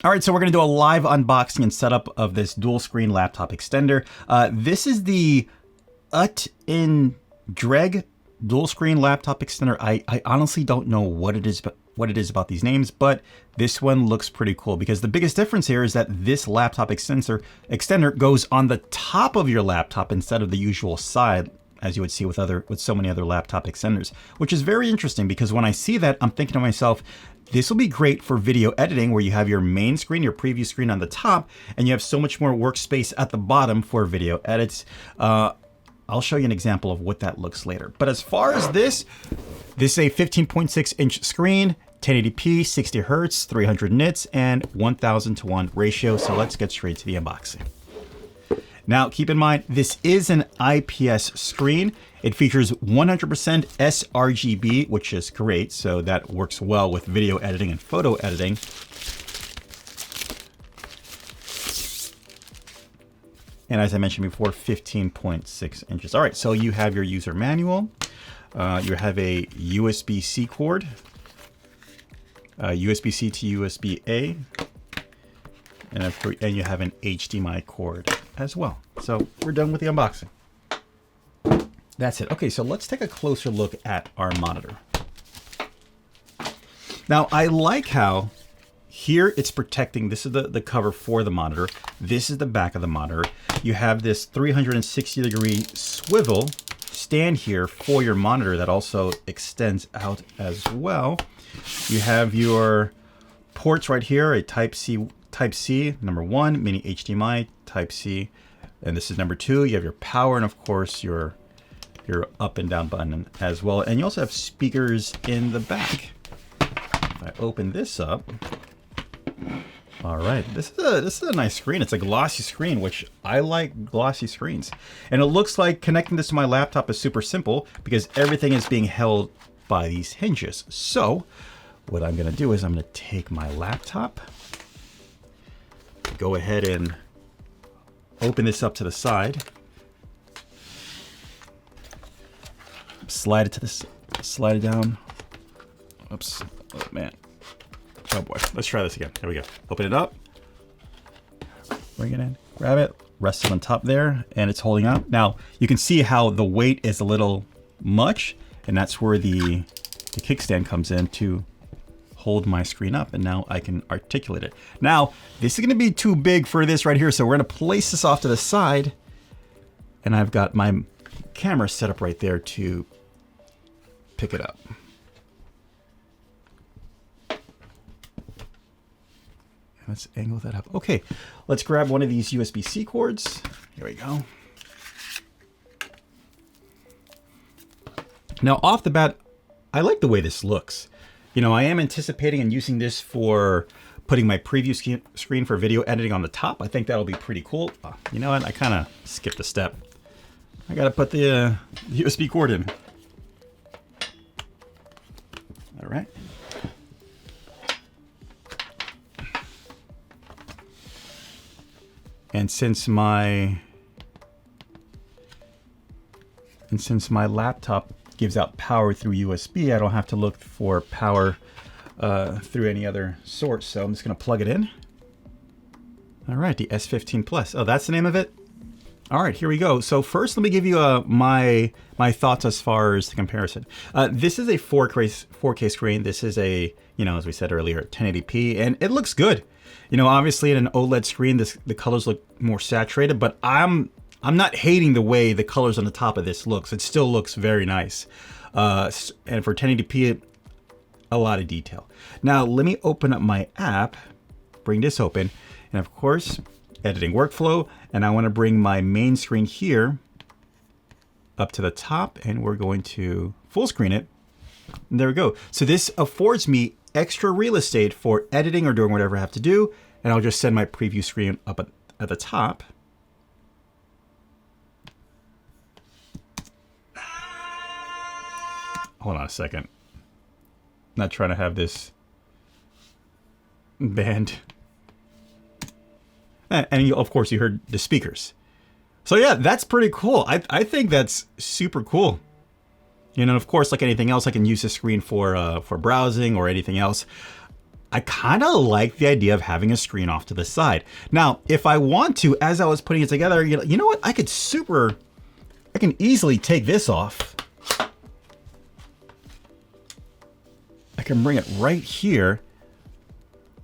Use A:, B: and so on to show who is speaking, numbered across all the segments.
A: All right, so we're gonna do a live unboxing and setup of this dual screen laptop extender. This is the in Dreg dual screen laptop extender. I honestly don't know what it is about these names, but this one looks pretty cool because the biggest difference here is that this laptop extender goes on the top of your laptop instead of the usual side, as you would see with so many other laptop extenders, which is very interesting because when I see that, I'm thinking to myself, this will be great for video editing where you have your main screen, your preview screen on the top, and you have so much more workspace at the bottom for video edits. I'll show you an example of what that looks later. But as far as this is a 15.6 inch screen, 1080p, 60 Hertz, 300 nits, and 1000:1 ratio. So let's get straight to the unboxing. Now, keep in mind, this is an IPS screen. It features 100% sRGB, which is great. So that works well with video editing and photo editing. And as I mentioned before, 15.6 inches. All right, so you have your user manual. You have a USB-C cord, USB-C to USB-A, and you have an HDMI cord as well. So we're done with the unboxing. That's it. Okay, so let's take a closer look at our monitor. Now, I like how here it's protecting, this is the cover for the monitor. This is the back of the monitor. You have this 360-degree swivel stand here for your monitor that also extends out as well. You have your ports right here, a Type C, number 1, mini HDMI, Type C, and this is number 2. You have your power and of course your up and down button as well. And you also have speakers in the back. If I open this up, all right, this is a nice screen. It's a glossy screen, which I like glossy screens. And it looks like connecting this to my laptop is super simple because everything is being held by these hinges. So what I'm gonna do is I'm gonna take my laptop, go ahead and open this up to the side, slide it down. Oops, oh man. Oh boy, let's try this again. There we go. Open it up, bring it in, grab it, rest it on top there, and it's holding up. Now, you can see how the weight is a little much, and that's where the kickstand comes in to hold my screen up, and now I can articulate it. Now, this is gonna be too big for this right here, so we're gonna place this off to the side, and I've got my camera set up right there to pick it up. Let's angle that up. Okay, let's grab one of these USB-C cords. Here we go. Now, off the bat, I like the way this looks. You know, I am anticipating and using this for putting my preview screen for video editing on the top. I think that'll be pretty cool. You know what? I kind of skipped a step. I got to put the USB cord in. All right. And since my laptop gives out power through USB, I don't have to look for power through any other source. So I'm just going to plug it in. All right, the S15 Plus. Oh, that's the name of it? All right, here we go. So first, let me give you my thoughts as far as the comparison. This is a 4K screen. This is a, you know, as we said earlier, 1080p, and it looks good. You know, obviously in an OLED screen, the colors look more saturated, but I'm not hating the way the colors on the top of this looks. It still looks very nice. And for 1080p, a lot of detail. Now, let me open up my app, bring this open, and of course, editing workflow. And I want to bring my main screen here up to the top, and we're going to full screen it. And there we go. So this affords me extra real estate for editing or doing whatever I have to do. And I'll just send my preview screen up at the top. Hold on a second. I'm not trying to have this band. And of course you heard the speakers. So yeah, that's pretty cool. I think that's super cool. You know, of course, like anything else, I can use the screen for browsing or anything else. I kind of like the idea of having a screen off to the side. Now, if I want to, as I was putting it together, you know what? I can easily take this off. I can bring it right here.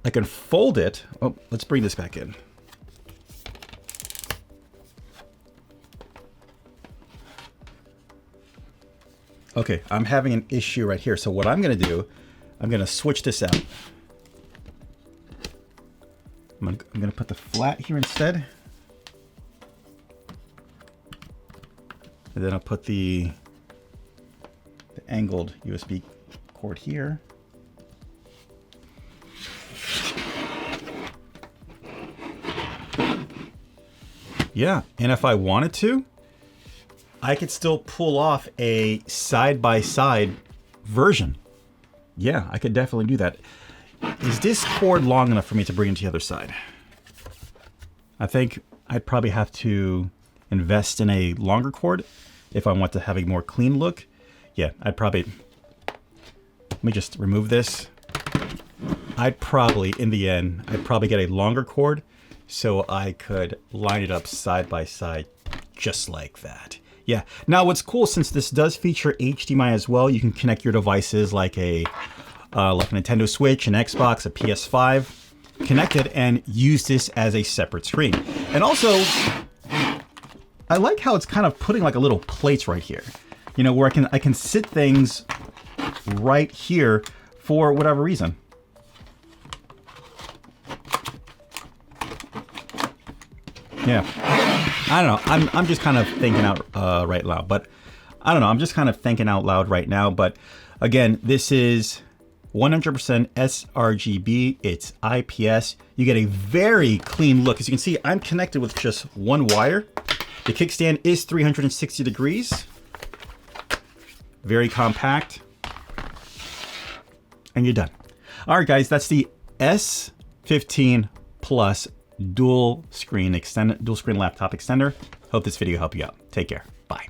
A: I can fold it. Oh, let's bring this back in. Okay, I'm having an issue right here. So what I'm gonna do, I'm gonna switch this out. I'm gonna put the flat here instead. And then I'll put the angled USB cord here. Yeah, and if I wanted to, I could still pull off a side-by-side version. Yeah, I could definitely do that. Is this cord long enough for me to bring it to the other side? I think I'd probably have to invest in a longer cord if I want to have a more clean look. Yeah, let me just remove this. In the end, I'd probably get a longer cord so I could line it up side by side just like that. Yeah, now what's cool, since this does feature HDMI as well, you can connect your devices like a Nintendo Switch, an Xbox, a PS5, connected and use this as a separate screen. And also, I like how it's kind of putting like a little plates right here, you know, where I can sit things right here for whatever reason. Yeah, I don't know. I'm just kind of thinking out right loud, but I don't know. I'm just kind of thinking out loud right now. But again, this is 100% sRGB. It's IPS. You get a very clean look. As you can see, I'm connected with just one wire. The kickstand is 360 degrees. Very compact. And you're done. All right, guys, that's the S15 Plus dual screen laptop extender. Hope this video helped you out. Take care. Bye.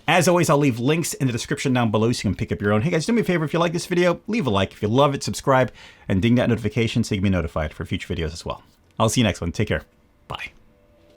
A: As always, I'll leave links in the description down below so you can pick up your own. Hey guys, do me a favor, if you like this video, leave a like. If you love it, subscribe and ding that notification so you can be notified for future videos as well. I'll see you next one. Take care. Bye.